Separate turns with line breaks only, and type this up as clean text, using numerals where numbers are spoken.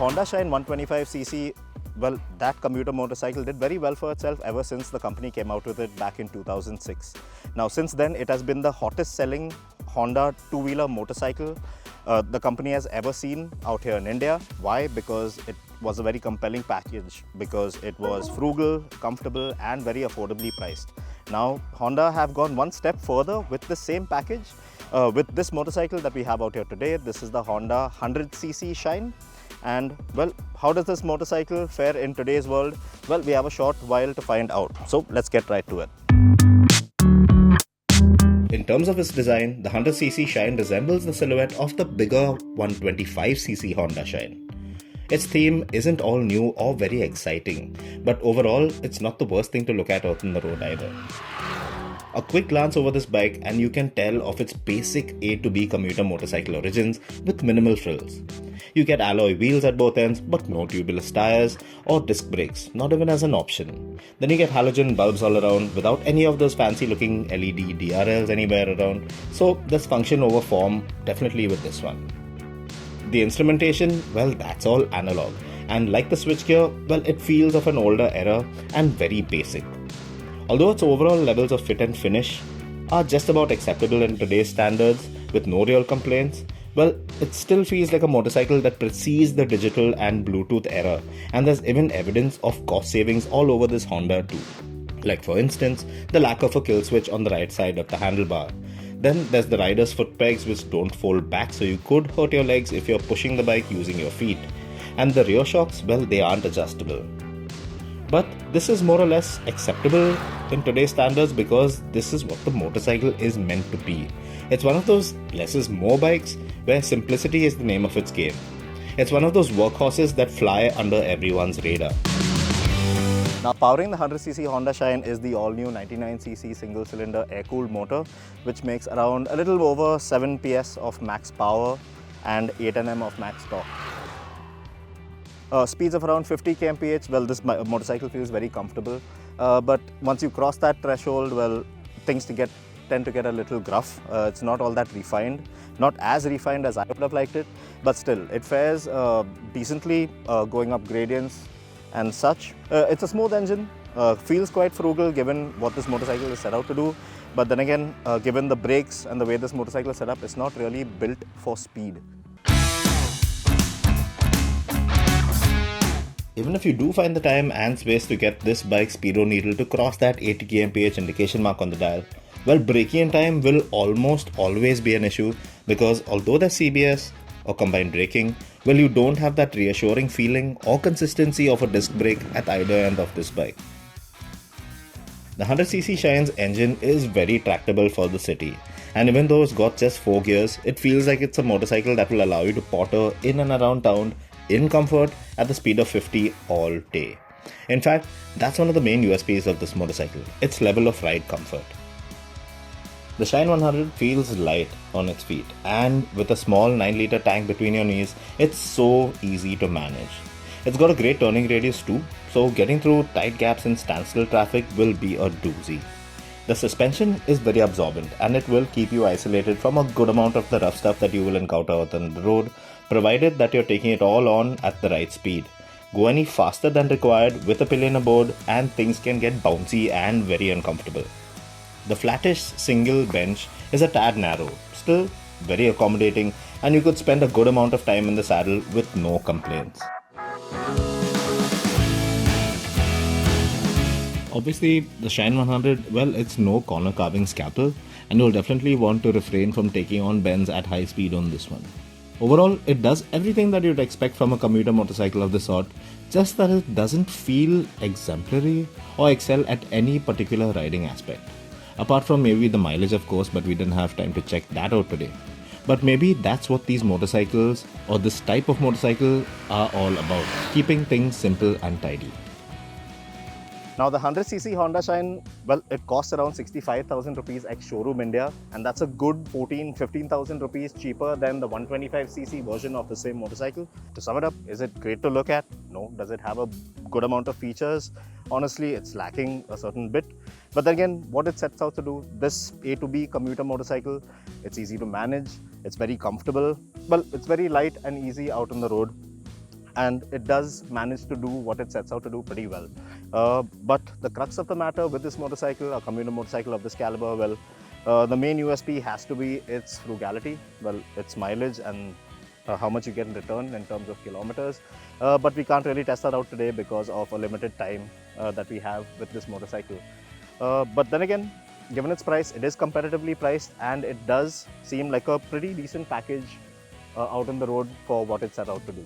Honda Shine 125cc, well, that commuter motorcycle did very well for itself ever since the company came out with it back in 2006. Now, since then, it has been the hottest selling Honda two-wheeler motorcycle the company has ever seen out here in India. Why? Because it was a very compelling package, because it was frugal, comfortable and very affordably priced. Now, Honda have gone one step further with the same package with this motorcycle that we have out here today. This is the Honda 100cc Shine. And well, how does this motorcycle fare in today's world? Well, we have a short while to find out. So let's get right to it. In terms of its design, the 100cc Shine resembles the silhouette of the bigger 125cc Honda Shine. Its theme isn't all new or very exciting, but overall, it's not the worst thing to look at out on the road either. A quick glance over this bike and you can tell of its basic A to B commuter motorcycle origins with minimal frills. You get alloy wheels at both ends but no tubeless tires or disc brakes, not even as an option. Then you get halogen bulbs all around without any of those fancy looking LED DRLs anywhere around, so there's function over form definitely with this one. The instrumentation, well, that's all analog, and like the switchgear, well, it feels of an older era and very basic. Although its overall levels of fit and finish are just about acceptable in today's standards with no real complaints, well, it still feels like a motorcycle that precedes the digital and Bluetooth era, and there's even evidence of cost savings all over this Honda too. Like for instance, the lack of a kill switch on the right side of the handlebar. Then there's the rider's foot pegs which don't fold back, so you could hurt your legs if you're pushing the bike using your feet. And the rear shocks, well, they aren't adjustable. But this is more or less acceptable in today's standards because this is what the motorcycle is meant to be. It's one of those less is more bikes where simplicity is the name of its game. It's one of those workhorses that fly under everyone's radar. Now, powering the 100cc Honda Shine is the all-new 99cc single-cylinder air-cooled motor, which makes around a little over 7 PS of max power and 8 Nm of max torque. Speeds of around 50 kmph, well, this motorcycle feels very comfortable. But once you cross that threshold, well, things tend to get a little gruff. It's not all that refined, not as refined as I would have liked it, but still, it fares decently going up gradients and such. It's a smooth engine, feels quite frugal given what this motorcycle is set out to do. But then again, given the brakes and the way this motorcycle is set up, it's not really built for speed. Even if you do find the time and space to get this bike's speedo needle to cross that 80 kmph indication mark on the dial, well, braking time will almost always be an issue because although there's CBS or combined braking, well, you don't have that reassuring feeling or consistency of a disc brake at either end of this bike. The 100cc Shine's engine is very tractable for the city, and even though it's got just 4 gears, it feels like it's a motorcycle that will allow you to potter in and around town in comfort at the speed of 50 all day. In fact, that's one of the main USPs of this motorcycle, its level of ride comfort. The Shine 100 feels light on its feet, and with a small 9-litre tank between your knees, it's so easy to manage. It's got a great turning radius too, so getting through tight gaps in standstill traffic will be a doozy. The suspension is very absorbent and it will keep you isolated from a good amount of the rough stuff that you will encounter out on the road, provided that you're taking it all on at the right speed. Go any faster than required with a pillion aboard and things can get bouncy and very uncomfortable. The flattish single bench is a tad narrow, still very accommodating, and you could spend a good amount of time in the saddle with no complaints. Obviously, the Shine 100, well, it's no corner carving scalpel, and you'll definitely want to refrain from taking on bends at high speed on this one. Overall, it does everything that you'd expect from a commuter motorcycle of this sort, just that it doesn't feel exemplary or excel at any particular riding aspect. Apart from maybe the mileage, of course, but we didn't have time to check that out today. But maybe that's what these motorcycles or this type of motorcycle are all about, keeping things simple and tidy. Now the 100cc Honda Shine, well, it costs around 65,000 rupees ex-showroom India, and that's a good 15,000 rupees cheaper than the 125cc version of the same motorcycle. To sum it up, is it great to look at? No. Does it have a good amount of features? Honestly, it's lacking a certain bit. But then again, what it sets out to do, this A to B commuter motorcycle, it's easy to manage, it's very comfortable, well, it's very light and easy out on the road. and it does manage to do what it sets out to do pretty well. But the crux of the matter with this motorcycle, a commuter motorcycle of this caliber, well, the main USP has to be its frugality, well, its mileage and how much you get in return in terms of kilometers. But we can't really test that out today because of a limited time that we have with this motorcycle. But then again, given its price, it is competitively priced and it does seem like a pretty decent package out on the road for what it set out to do.